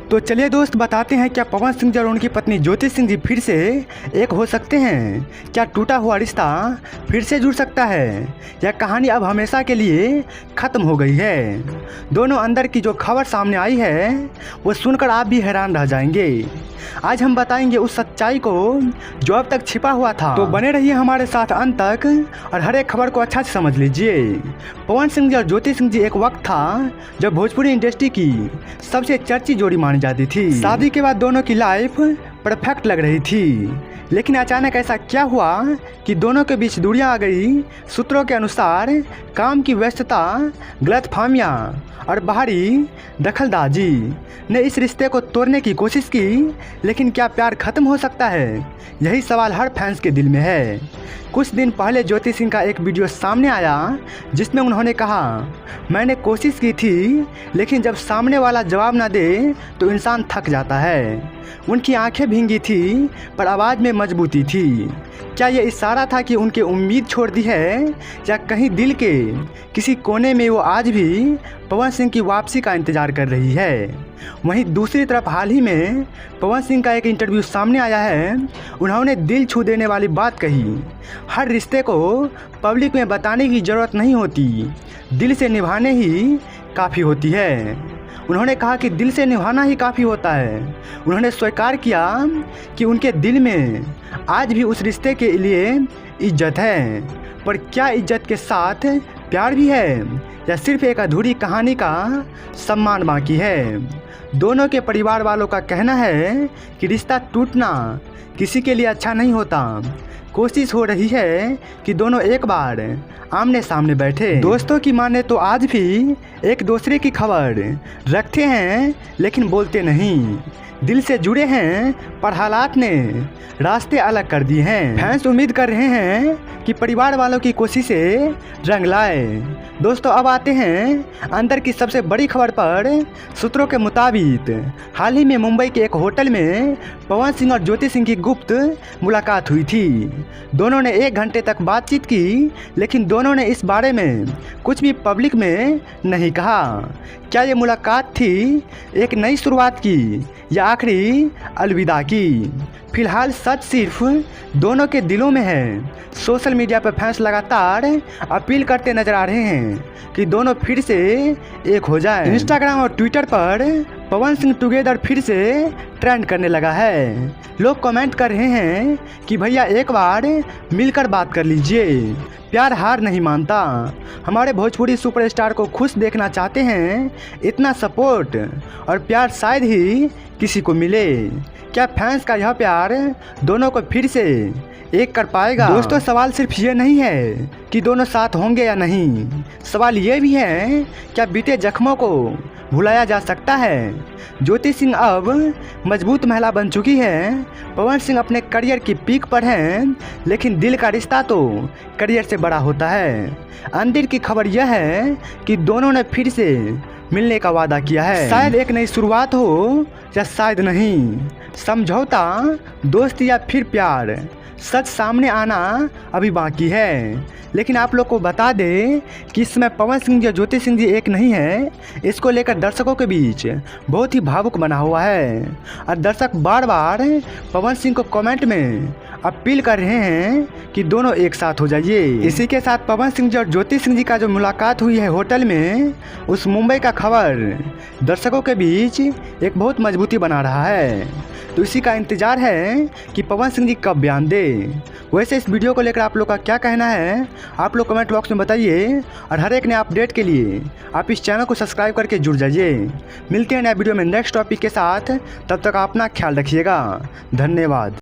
तो चलिए दोस्त बताते हैं, क्या पवन सिंह जी और उनकी पत्नी ज्योति सिंह जी फिर से एक हो सकते हैं? क्या टूटा हुआ रिश्ता फिर से जुड़ सकता है, या कहानी अब हमेशा के लिए ख़त्म हो गई है? दोनों अंदर की जो खबर सामने आई है वो सुनकर आप भी हैरान रह जाएंगे। आज हम बताएंगे उस सच्चाई को जो अब तक छिपा हुआ था। तो बने रहिए हमारे साथ अंत तक और हर एक खबर को अच्छा से समझ लीजिए। पवन सिंह जी और ज्योति सिंह जी एक वक्त था जब भोजपुरी इंडस्ट्री की सबसे चर्चित जोड़ी मानी जाती थी। शादी के बाद दोनों की लाइफ परफेक्ट लग रही थी, लेकिन अचानक ऐसा क्या हुआ कि दोनों के बीच दूरियां आ गई। सूत्रों के अनुसार काम की व्यस्तता, गलतफहमियां और बाहरी दखलंदाजी ने इस रिश्ते को तोड़ने की कोशिश की। लेकिन क्या प्यार खत्म हो सकता है? यही सवाल हर फैंस के दिल में है। कुछ दिन पहले ज्योति सिंह का एक वीडियो सामने आया जिसमें उन्होंने कहा, मैंने कोशिश की थी, लेकिन जब सामने वाला जवाब ना दे तो इंसान थक जाता है। उनकी आंखें भींगी थी पर आवाज़ में मजबूती थी। क्या ये इशारा था कि उनकी उम्मीद छोड़ दी है, या कहीं दिल के किसी कोने में वो आज भी पवन सिंह की वापसी का इंतज़ार कर रही है? वहीं दूसरी तरफ हाल ही में पवन सिंह का एक इंटरव्यू सामने आया है। उन्होंने दिल छू देने वाली बात कही, हर रिश्ते को पब्लिक में बताने की ज़रूरत नहीं होती, दिल से निभाने ही काफ़ी होती है। उन्होंने कहा कि दिल से निभाना ही काफ़ी होता है। उन्होंने स्वीकार किया कि उनके दिल में आज भी उस रिश्ते के लिए इज्जत है, पर क्या इज्जत के साथ प्यार भी है, या सिर्फ एक अधूरी कहानी का सम्मान बाकी है? दोनों के परिवार वालों का कहना है कि रिश्ता टूटना किसी के लिए अच्छा नहीं होता। कोशिश हो रही है कि दोनों एक बार आमने सामने बैठे। दोस्तों की माने तो आज भी एक दूसरे की खबर रखते हैं, लेकिन बोलते नहीं। दिल से जुड़े हैं पर हालात ने रास्ते अलग कर दिए हैं। फैंस उम्मीद कर रहे हैं कि परिवार वालों की कोशिशें रंग लाए। दोस्तों अब आते हैं अंदर की सबसे बड़ी खबर पर। सूत्रों के मुताबिक हाल ही में मुंबई के एक होटल में पवन सिंह और ज्योति सिंह की गुप्त मुलाकात हुई थी। दोनों ने 1 घंटे तक बातचीत की, लेकिन दोनों ने इस बारे में कुछ भी पब्लिक में नहीं कहा। क्या ये मुलाकात थी एक नई शुरुआत की, या आखिरी अलविदा की? फिलहाल सच सिर्फ दोनों के दिलों में है। सोशल मीडिया पर फैंस लगातार अपील करते नजर आ रहे हैं कि दोनों फिर से एक हो जाए। इंस्टाग्राम और ट्विटर पर पवन सिंह टुगेदर फिर से ट्रेंड करने लगा है। लोग कमेंट कर रहे हैं कि भैया एक बार मिलकर बात कर लीजिए, प्यार हार नहीं मानता। हमारे भोजपुरी सुपरस्टार को खुश देखना चाहते हैं, इतना सपोर्ट और प्यार शायद ही किसी को मिले। क्या फैंस का यह प्यार दोनों को फिर से एक कर पाएगा? दोस्तों सवाल सिर्फ ये नहीं है कि दोनों साथ होंगे या नहीं, सवाल ये भी है, क्या बीते जख्मों को भुलाया जा सकता है? ज्योति सिंह अब मजबूत महिला बन चुकी है। पवन सिंह अपने करियर की पीक पर हैं, लेकिन दिल का रिश्ता तो करियर से बड़ा होता है। अंदर की खबर यह है कि दोनों ने फिर से मिलने का वादा किया है। शायद एक नई शुरुआत हो, या शायद नहीं। समझौता, दोस्ती या फिर प्यार, सच सामने आना अभी बाकी है। लेकिन आप लोग को बता दें कि इस समय पवन सिंह जी और ज्योति सिंह जी एक नहीं है। इसको लेकर दर्शकों के बीच बहुत ही भावुक बना हुआ है, और दर्शक बार बार पवन सिंह को कमेंट में अपील कर रहे हैं कि दोनों एक साथ हो जाइए। इसी के साथ पवन सिंह जी और ज्योति सिंह जी का जो मुलाकात हुई है होटल में, उस मुंबई का खबर दर्शकों के बीच एक बहुत मजबूती बना रहा है। तो इसी का इंतज़ार है कि पवन सिंह जी कब बयान दे। वैसे इस वीडियो को लेकर आप लोग का क्या कहना है, आप लोग कमेंट बॉक्स में बताइए, और हर एक नए अपडेट के लिए आप इस चैनल को सब्सक्राइब करके जुड़ जाइए। मिलते हैं नए वीडियो में नेक्स्ट टॉपिक के साथ, तब तक अपना ख्याल रखिएगा। धन्यवाद।